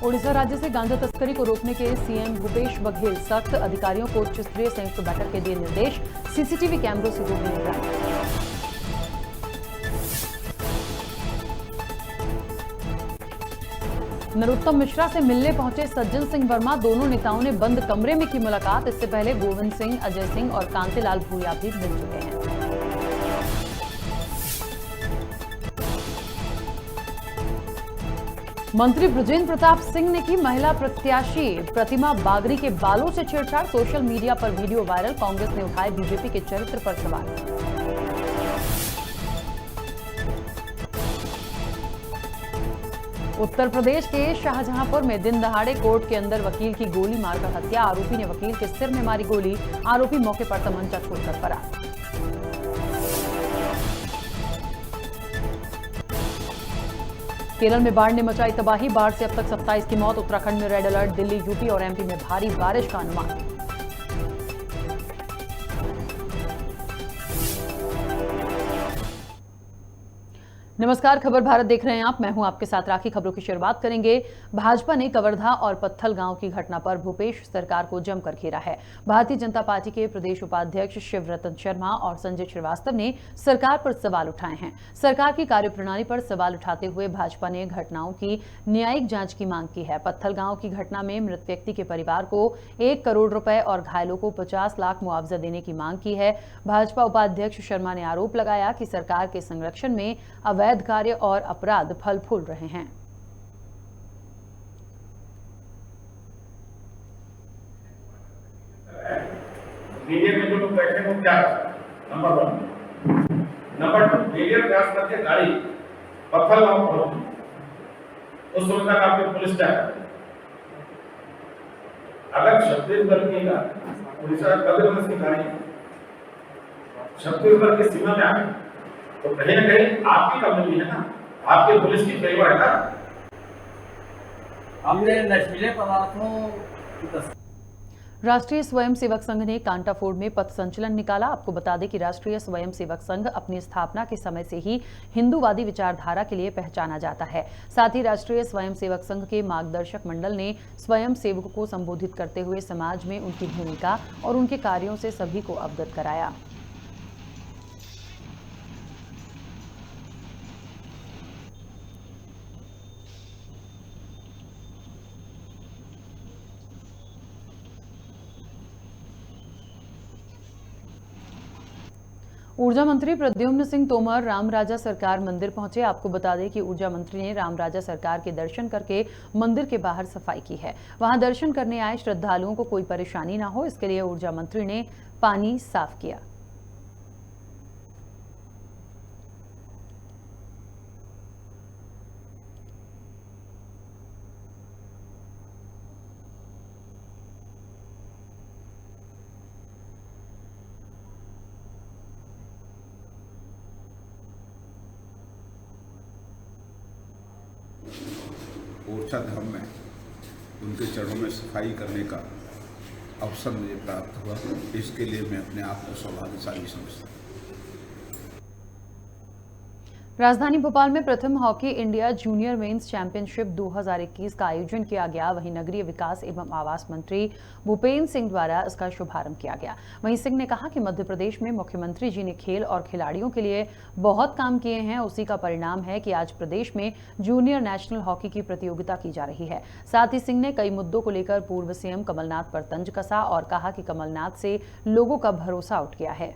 ओडिशा राज्य से गांजा तस्करी को रोकने के सीएम भूपेश बघेल सख्त, अधिकारियों को उच्च स्तरीय संयुक्त बैठक के दिए निर्देश, सीसीटीवी कैमरों से होगी निगरानी। नरोत्तम मिश्रा से मिलने पहुंचे सज्जन सिंह वर्मा, दोनों नेताओं ने बंद कमरे में की मुलाकात। इससे पहले गोविंद सिंह, अजय सिंह और कांतिलाल भूरिया भी मिल चुके हैं। मंत्री बृजेंद्र प्रताप सिंह ने की महिला प्रत्याशी प्रतिमा बागरी के बालों से छेड़छाड़, सोशल मीडिया पर वीडियो वायरल। कांग्रेस ने उठाए बीजेपी के चरित्र पर सवाल। उत्तर प्रदेश के शाहजहांपुर में दिन दहाड़े कोर्ट के अंदर वकील की गोली मारकर हत्या, आरोपी ने वकील के सिर में मारी गोली, आरोपी मौके पर तमंचा छोड़कर फरार। केरल में बाढ़ ने मचाई तबाही, बाढ़ से अब तक 27 की मौत, उत्तराखंड में रेड अलर्ट, दिल्ली, यूपी और एमपी में भारी बारिश का अनुमान। नमस्कार, खबर भारत देख रहे हैं आप। मैं हूं आपके साथ राखी। खबरों की शुरुआत करेंगे। भाजपा ने कवर्धा और पत्थल गांव की घटना पर भूपेश सरकार को जमकर घेरा है। भारतीय जनता पार्टी के प्रदेश उपाध्यक्ष शिवरतन शर्मा और संजय श्रीवास्तव ने सरकार पर सवाल उठाए हैं। सरकार की कार्यप्रणाली पर सवाल उठाते हुए भाजपा ने घटनाओं की न्यायिक जांच की मांग की है। पत्थल गांव की घटना में मृत व्यक्ति के परिवार को 1 करोड़ रुपए और घायलों को 50 लाख मुआवजा देने की मांग की है। भाजपा उपाध्यक्ष शर्मा ने आरोप लगाया कि सरकार के संरक्षण में अवैध कार्य और अपराध फल फूल रहे हैं। मीडिया में जो लोग बैठे हैं वो क्या नंबर 1, नंबर 2 मीडिया प्रयास करके गाड़ी पत्थर गांव खोलो, उस समय तक आपके पुलिस क्या करे? अगर छत्तीसगढ़ की उड़ीसा कभी की गाड़ी छत्तीसगढ़ की सीमा में आ गई तो कहीं ना कहीं आपकी कमजोरी है ना, आपके पुलिस की फेवर है ना। हमने नशीले पदार्थों की राष्ट्रीय स्वयंसेवक संघ ने कांटाफोड़ में पथ संचलन निकाला। आपको बता दें कि राष्ट्रीय स्वयंसेवक संघ अपनी स्थापना के समय से ही हिंदूवादी विचारधारा के लिए पहचाना जाता है। साथ ही राष्ट्रीय स्वयंसेवक संघ के मार्गदर्शक मंडल ने स्वयंसेवकों को संबोधित करते हुए समाज में उनकी भूमिका और उनके कार्यों से सभी को अवगत कराया। ऊर्जा मंत्री प्रद्युम्न सिंह तोमर रामराजा सरकार मंदिर पहुंचे। आपको बता दें कि ऊर्जा मंत्री ने रामराजा सरकार के दर्शन करके मंदिर के बाहर सफाई की है। वहां दर्शन करने आए श्रद्धालुओं को कोई परेशानी ना हो, इसके लिए ऊर्जा मंत्री ने पानी साफ किया। ओरछा धाम में उनके चरणों में सफाई करने का अवसर मुझे प्राप्त हुआ। इसके लिए मैं अपने आप को सौभाग्यशाली समझता हूँ। राजधानी भोपाल में प्रथम hockey India junior mains championship 2021 का आयोजन किया गया। वहीं नगरीय विकास एवं आवास मंत्री भूपेन्द्र सिंह द्वारा इसका शुभारंभ किया गया। वहीं सिंह ने कहा कि मध्य प्रदेश में मुख्यमंत्री जी ने खेल और खिलाड़ियों के लिए बहुत काम किए हैं, उसी का परिणाम है कि आज प्रदेश में जूनियर नेशनल हॉकी की प्रतियोगिता की जा रही है। साथ ही सिंह ने कई मुद्दों को लेकर पूर्व सीएम कमलनाथ पर तंज कसा और कहा कि कमलनाथ से लोगों का भरोसा उठ गया है।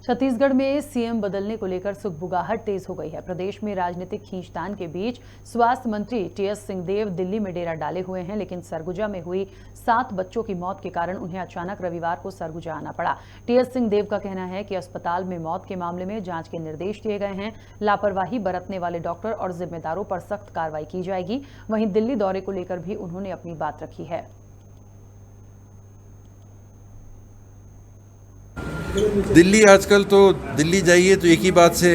छत्तीसगढ़ में सीएम बदलने को लेकर सुगबुगाहट तेज हो गई है। प्रदेश में राजनीतिक खींचतान के बीच स्वास्थ्य मंत्री टीएस सिंहदेव दिल्ली में डेरा डाले हुए हैं, लेकिन सरगुजा में हुई 7 बच्चों की मौत के कारण उन्हें अचानक रविवार को सरगुजा आना पड़ा। टीएस सिंहदेव का कहना है कि अस्पताल में मौत के मामले में जांच के निर्देश दिए गए हैं। लापरवाही बरतने वाले डॉक्टर और जिम्मेदारों पर सख्त कार्रवाई की जाएगी। वहीं दिल्ली दौरे को लेकर भी उन्होंने अपनी बात रखी है। दिल्ली आजकल तो दिल्ली जाइए तो एक ही बात से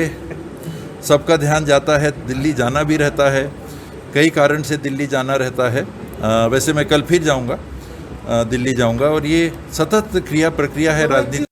सबका ध्यान जाता है। दिल्ली जाना भी रहता है, कई कारण से दिल्ली जाना रहता है। वैसे मैं कल फिर जाऊंगा, दिल्ली जाऊंगा और ये सतत क्रिया प्रक्रिया है राजनीति।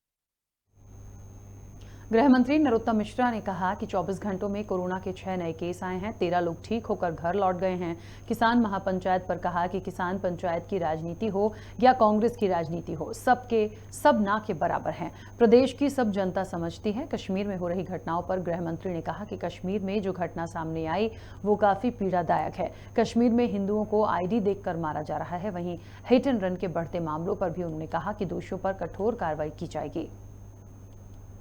गृह मंत्री नरोत्तम मिश्रा ने कहा कि 24 घंटों में कोरोना के 6 नए केस आए हैं, 13 लोग ठीक होकर घर लौट गए हैं। किसान महापंचायत पर कहा कि किसान पंचायत की राजनीति हो या कांग्रेस की राजनीति हो, सब ना के बराबर हैं। प्रदेश की सब जनता समझती है। कश्मीर में हो रही घटनाओं पर गृह मंत्री ने कहा कि कश्मीर में जो घटना सामने आई वो काफी पीड़ादायक है। कश्मीर में हिंदुओं को आईडी देखकर मारा जा रहा है। वहीं हिट एंड रन के बढ़ते मामलों पर भी उन्होंने कहा कि दोषियों पर कठोर कार्रवाई की जाएगी।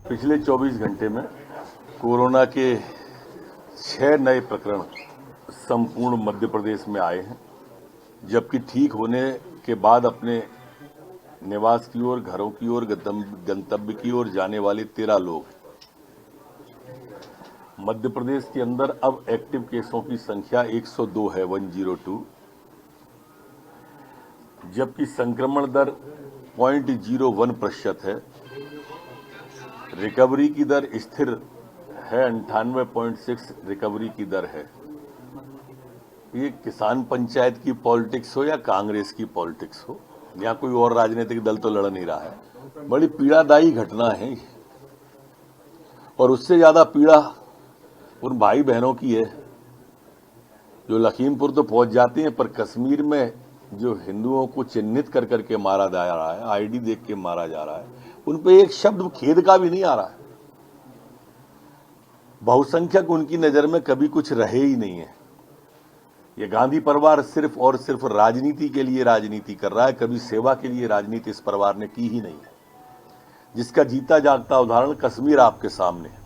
पिछले 24 घंटे में कोरोना के 6 नए प्रकरण संपूर्ण मध्य प्रदेश में आए हैं, जबकि ठीक होने के बाद अपने निवास की ओर, घरों की ओर, गंतव्य की ओर जाने वाले 13 लोग। मध्य प्रदेश के अंदर अब एक्टिव केसों की संख्या 102 है, 102, जबकि संक्रमण दर 0.01% है। रिकवरी की दर स्थिर है, 98.6 रिकवरी की दर है। ये किसान पंचायत की पॉलिटिक्स हो या कांग्रेस की पॉलिटिक्स हो या कोई और राजनीतिक दल तो लड़ नहीं रहा है, बड़ी पीड़ादायी घटना है ये। और उससे ज्यादा पीड़ा उन भाई बहनों की है जो लखीमपुर तो पहुंच जाते हैं, पर कश्मीर में जो हिंदुओं को चिन्हित कर करके मारा जा रहा है, आईडी देख के मारा जा रहा है, उन पे एक शब्द खेद का भी नहीं आ रहा है। बहुसंख्यक उनकी नजर में कभी कुछ रहे ही नहीं है। ये गांधी परिवार सिर्फ और सिर्फ राजनीति के लिए राजनीति कर रहा है, कभी सेवा के लिए राजनीति इस परिवार ने की ही नहीं है, जिसका जीता जागता उदाहरण कश्मीर आपके सामने है।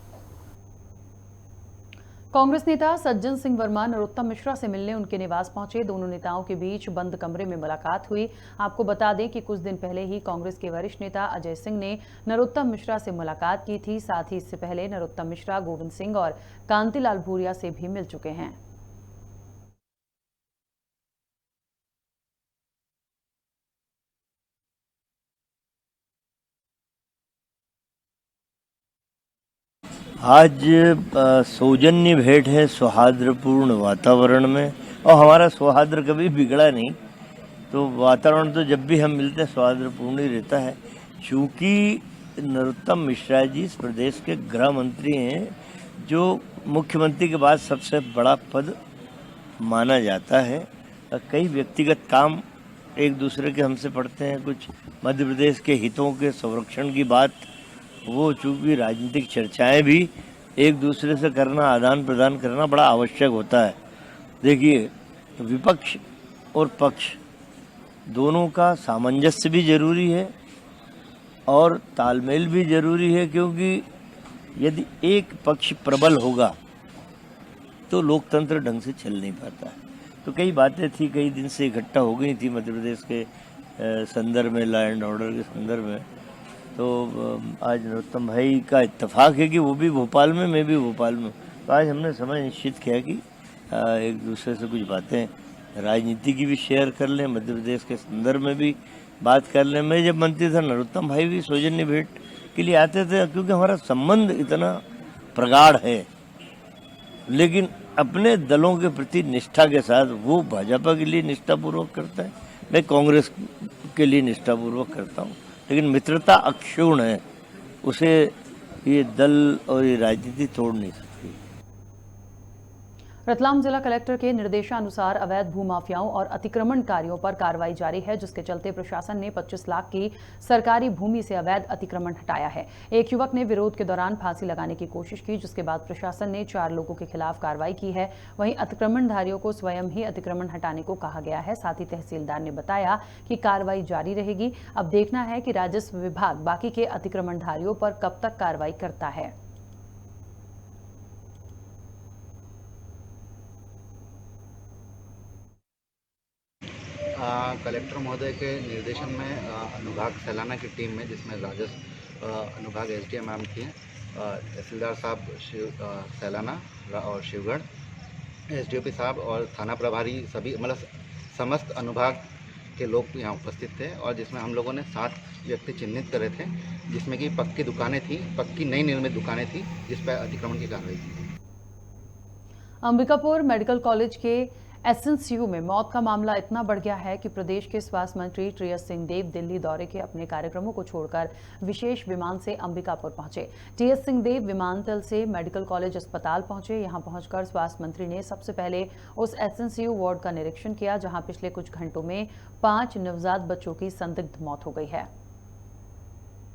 कांग्रेस नेता सज्जन सिंह वर्मा नरोत्तम मिश्रा से मिलने उनके निवास पहुंचे। दोनों नेताओं के बीच बंद कमरे में मुलाकात हुई। आपको बता दें कि कुछ दिन पहले ही कांग्रेस के वरिष्ठ नेता अजय सिंह ने नरोत्तम मिश्रा से मुलाकात की थी। साथ ही इससे पहले नरोत्तम मिश्रा गोविंद सिंह और कांतिलाल भूरिया से भी मिल चुके हैं। आज सौजन्य भेंट है सौहार्दपूर्ण वातावरण में, और हमारा सौहार्द कभी बिगड़ा नहीं, तो वातावरण तो जब भी हम मिलते हैं सौहार्दपूर्ण ही रहता है। चूँकि नरोत्तम मिश्रा जी इस प्रदेश के गृह मंत्री हैं, जो मुख्यमंत्री के बाद सबसे बड़ा पद माना जाता है। कई व्यक्तिगत काम एक दूसरे के हमसे पड़ते हैं, कुछ मध्य प्रदेश के हितों के संरक्षण की बात, वो चूंकि राजनीतिक चर्चाएं भी एक दूसरे से करना, आदान प्रदान करना बड़ा आवश्यक होता है। देखिए, विपक्ष और पक्ष दोनों का सामंजस्य भी जरूरी है और तालमेल भी जरूरी है, क्योंकि यदि एक पक्ष प्रबल होगा तो लोकतंत्र ढंग से चल नहीं पाता है। तो कई बातें थी, कई दिन से इकट्ठा हो गई थी मध्य प्रदेश के संदर्भ में, लॉ एंड ऑर्डर के संदर्भ में। तो आज नरोत्तम भाई का इत्तेफाक है कि वो भी भोपाल में, मैं भी भोपाल में, तो आज हमने समय निश्चित किया कि एक दूसरे से कुछ बातें राजनीति की भी शेयर कर लें, मध्य प्रदेश के संदर्भ में भी बात कर लें। मैं जब मंत्री था, नरोत्तम भाई भी सौजन्य भेंट के लिए आते थे, क्योंकि हमारा संबंध इतना प्रगाढ़ है। लेकिन अपने दलों के प्रति निष्ठा के साथ वो भाजपा के लिए निष्ठापूर्वक करता है, मैं कांग्रेस के लिए निष्ठापूर्वक करता हूँ, लेकिन मित्रता अक्षुण्ण है, उसे ये दल और ये राजनीति तोड़ नहीं सकती। रतलाम जिला कलेक्टर के निर्देशानुसार अवैध भूमाफियाओं और अतिक्रमणकारियों पर कार्रवाई जारी है, जिसके चलते प्रशासन ने 25 लाख की सरकारी भूमि से अवैध अतिक्रमण हटाया है। एक युवक ने विरोध के दौरान फांसी लगाने की कोशिश की, जिसके बाद प्रशासन ने 4 लोगों के खिलाफ कार्रवाई की है। वहीं अतिक्रमणधारियों को स्वयं ही अतिक्रमण हटाने को कहा गया है। साथ ही तहसीलदार ने बताया कि कार्रवाई जारी रहेगी। अब देखना है कि राजस्व विभाग बाकी के अतिक्रमणधारियों पर कब तक कार्रवाई करता है। कलेक्टर महोदय के निर्देशन में अनुभाग सैलाना की टीम में, जिसमें राजस्व अनुभाग एसडीएम मैम थी, तहसीलदार साहब सैलाना और शिवगढ़, एसडीओपी साहब और थाना प्रभारी, सभी मतलब समस्त अनुभाग के लोग यहाँ उपस्थित थे। और जिसमें हम लोगों ने 7 व्यक्ति चिन्हित करे थे, जिसमें कि पक्की दुकानें थी, पक्की नई निर्मित दुकानें थी, जिस पर अतिक्रमण की कार्रवाई की। अंबिकापुर मेडिकल कॉलेज के एसएनसीयू में मौत का मामला इतना बढ़ गया है कि प्रदेश के स्वास्थ्य मंत्री टीएस सिंहदेव दिल्ली दौरे के अपने कार्यक्रमों को छोड़कर विशेष विमान से अंबिकापुर पहुंचे। टीएस सिंहदेव विमानतल से मेडिकल कॉलेज अस्पताल पहुंचे। यहां पहुंचकर स्वास्थ्य मंत्री ने सबसे पहले उस एसएनसीयू वार्ड का निरीक्षण किया, जहां पिछले कुछ घंटों में 5 नवजात बच्चों की संदिग्ध मौत हो गई है।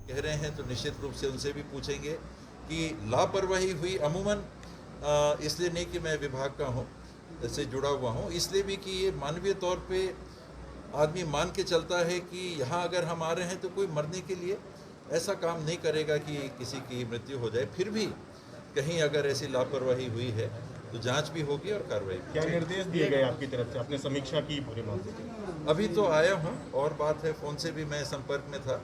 कह रहे हैं तो निश्चित रूप से उनसे भी पूछेंगे कि लापरवाही हुई। अमूमन इसलिए नहीं कि मैं विभाग का हूँ, से जुड़ा हुआ हूँ, इसलिए भी कि ये मानवीय तौर पे आदमी मान के चलता है कि यहाँ अगर हम आ रहे हैं तो कोई मरने के लिए ऐसा काम नहीं करेगा कि किसी की मृत्यु हो जाए। फिर भी कहीं अगर ऐसी लापरवाही हुई है तो जांच भी होगी और कार्रवाई भी। क्या निर्देश दिए गए आपकी तरफ से? आपने समीक्षा की पूरे मामले की? अभी तो आया हूँ और बात है, फ़ोन से भी मैं संपर्क में था,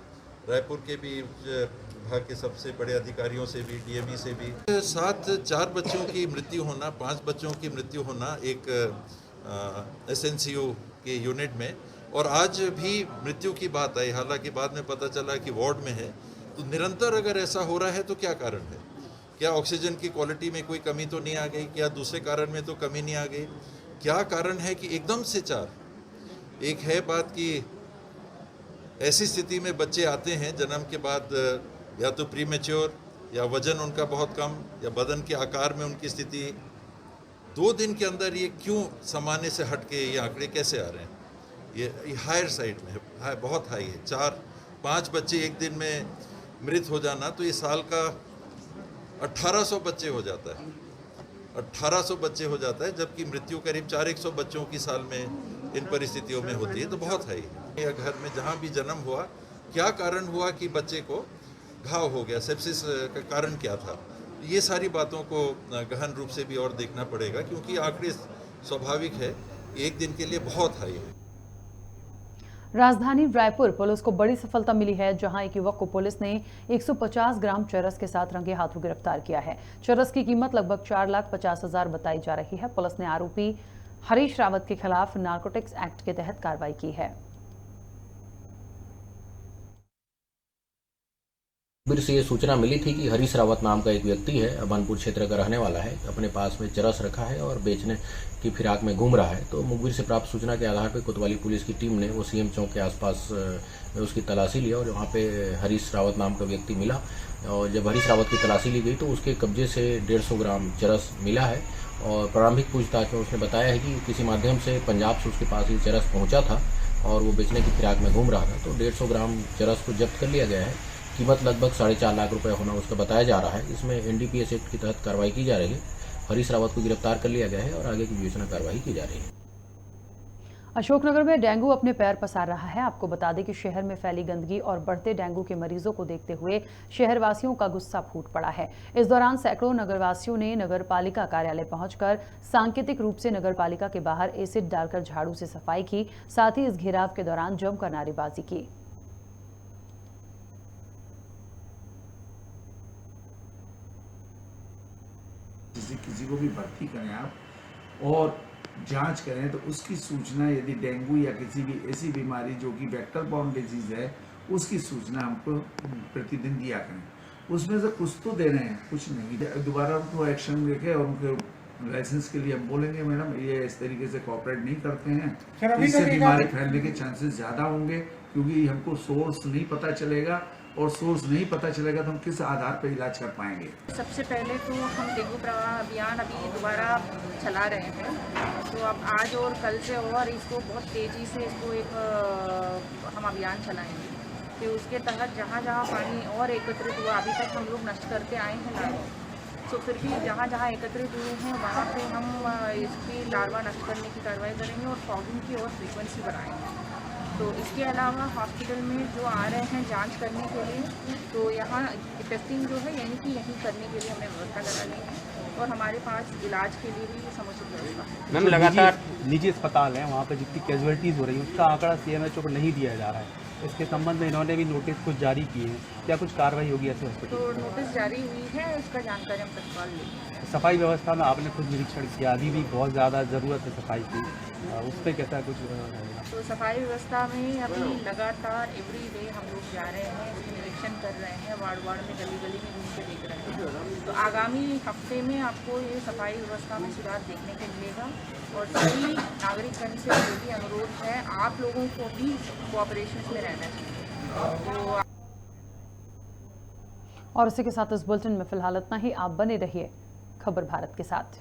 रायपुर के भी विभाग के सबसे बड़े अधिकारियों से भी, डीएमई से भी। 4 बच्चों की मृत्यु होना, 5 बच्चों की मृत्यु होना एक एसएनसीयू के यूनिट में, और आज भी मृत्यु की बात आई। हालांकि बाद में पता चला कि वार्ड में है। तो निरंतर अगर ऐसा हो रहा है तो क्या कारण है? क्या ऑक्सीजन की क्वालिटी में कोई कमी तो नहीं आ गई? क्या दूसरे कारण में तो कमी नहीं आ गई? क्या कारण है कि एकदम से 4? एक है बात कि ऐसी स्थिति में बच्चे आते हैं जन्म के बाद, या तो प्रीमेच्योर, या वजन उनका बहुत कम, या बदन के आकार में उनकी स्थिति। 2 दिन के अंदर ये क्यों सामान्य से हट के ये आंकड़े कैसे आ रहे हैं? ये हायर साइड में है, बहुत हाई है। 4-5 बच्चे एक दिन में मृत हो जाना, तो ये साल का 1800 बच्चे हो जाता है। 1800 बच्चे हो जाता है, जबकि मृत्यु करीब 400 बच्चों की साल में इन परिस्थितियों में होती है, तो बहुत हाई है। या घर में जहाँ भी जन्म हुआ, क्या कारण हुआ कि बच्चे को घाव हो गया, सेप्सिस का कारण क्या था? ये सारी बातों को गहन रूप से भी और देखना पड़ेगा, क्योंकि आंकड़े स्वाभाविक है एक दिन के लिए बहुत हाई है। राजधानी रायपुर पुलिस को बड़ी सफलता मिली है, जहां एक युवक को पुलिस ने 150 ग्राम चरस के साथ रंगे हाथों गिरफ्तार किया है। चरस की कीमत लगभग 4,50,000 बताई जा रही है। पुलिस ने आरोपी हरीश रावत के खिलाफ नारकोटिक्स एक्ट के तहत कार्रवाई की है। फिर से ये सूचना मिली थी कि हरीश रावत नाम का एक व्यक्ति है, अबानपुर क्षेत्र का रहने वाला है, अपने पास में चरस रखा है और बेचने की फिराक में घूम रहा है। तो मुखबिर से प्राप्त सूचना के आधार पर कोतवाली पुलिस की टीम ने वो सीएम चौक के आसपास में उसकी तलाशी लिया और वहाँ पे हरीश रावत नाम का व्यक्ति मिला। और जब हरीश रावत की तलाशी ली गई तो उसके कब्जे से 150 ग्राम चरस मिला है। और प्रारंभिक पूछताछ में उसने बताया है कि किसी माध्यम से पंजाब से उसके पास ये चरस पहुँचा था और वो बेचने की फिराक में घूम रहा था। तो 150 ग्राम चरस को जब्त कर लिया गया है। कीमत लगभग 4.5 लाख रुपए होना उसका बताया जा रहा है। इसमें एनडीपीएस एक्ट के तहत कार्रवाई की जा रही है। हरीश रावत को गिरफ्तार कर लिया गया है और आगे की विवेचना कार्रवाई की जा रही है। अशोकनगर में डेंगू अपने पैर पसार रहा है। आपको बता दें कि शहर में फैली गंदगी और बढ़ते डेंगू के मरीजों को देखते हुए शहरवासियों का गुस्सा फूट पड़ा है। इस दौरान सैकड़ों नगरवासियों ने नगरपालिका कार्यालय पहुंचकर सांकेतिक रूप से नगरपालिका के बाहर एसिड डालकर झाड़ू से सफाई की। साथ ही इस घेराव के दौरान जमकर नारेबाजी की। किसी को भी भर्ती करें आप और जांच करें तो उसकी सूचना, यदि डेंगू या किसी भी ऐसी बीमारी जो कि वेक्टर बॉर्न डिजीज है, उसकी सूचना हमको प्रतिदिन दिया करें। उसमें से कुछ तो दे रहे हैं, कुछ नहीं। दोबारा उनको एक्शन लेके और उनके लाइसेंस के लिए हम बोलेंगे मैडम ये इस तरीके से कोऑपरेट नहीं करते हैं, इससे बीमारी फैलने के चांसेस ज़्यादा होंगे क्योंकि हमको सोर्स नहीं पता चलेगा, और सोर्स नहीं पता चलेगा तो हम किस आधार पर इलाज कर पाएंगे। सबसे पहले तो हम डेंगू प्रवाह अभियान अभी दोबारा चला रहे हैं, तो अब आज और कल से और इसको बहुत तेज़ी से इसको एक हम अभियान चलाएंगे कि उसके तहत जहाँ जहाँ पानी और एकत्रित हुआ, अभी तक हम लोग नष्ट करते आए हैं लार्वा, तो फिर भी जहाँ जहाँ एकत्रित हुए हैं वहाँ पे हम इसकी लार्वा नष्ट करने की कार्रवाई करेंगे और फॉगिंग की और फ्रीक्वेंसी बढ़ाएंगे। तो इसके अलावा हॉस्पिटल में जो आ रहे हैं जांच करने के लिए, तो यहाँ टेस्टिंग जो है यहीं की यहीं करने के लिए हमने व्यवस्था करा ली है, और हमारे पास इलाज के लिए भी समुचित व्यवस्था है। मैम, लगातार निजी अस्पताल हैं, वहाँ पर जितनी कैजुअलिटीज़ हो रही है उसका आंकड़ा CMHO को नहीं दिया जा रहा है। इसके संबंध में इन्होंने भी नोटिस कुछ जारी किए हैं, क्या कुछ कार्रवाई होगी ऐसे हॉस्पिटल? तो नोटिस जारी हुई है, इसका जानकारी हम तत्काल लेंगे। सफाई व्यवस्था में आपने खुद निरीक्षण किया, अभी भी बहुत ज़्यादा ज़रूरत है सफाई की, उस पर कैसा कुछ? तो सफाई व्यवस्था में अभी लगातार एवरी डे हम लोग जा रहे हैं, इसकी निरीक्षण कर रहे हैं, वार्ड वार्ड में गली गली में घूम के देख रहे हैं। तो आगामी हफ्ते में आपको ये सफाई व्यवस्था में सुधार देखने को मिलेगा, और सभी नागरिकगण से जो भी अनुरोध है, आप लोगों को भी कोऑपरेशन में रहना चाहिए। तो और इसी के साथ इस बुलेटिन में फिलहाल इतना ही। आप बने रहिए खबर भारत के साथ।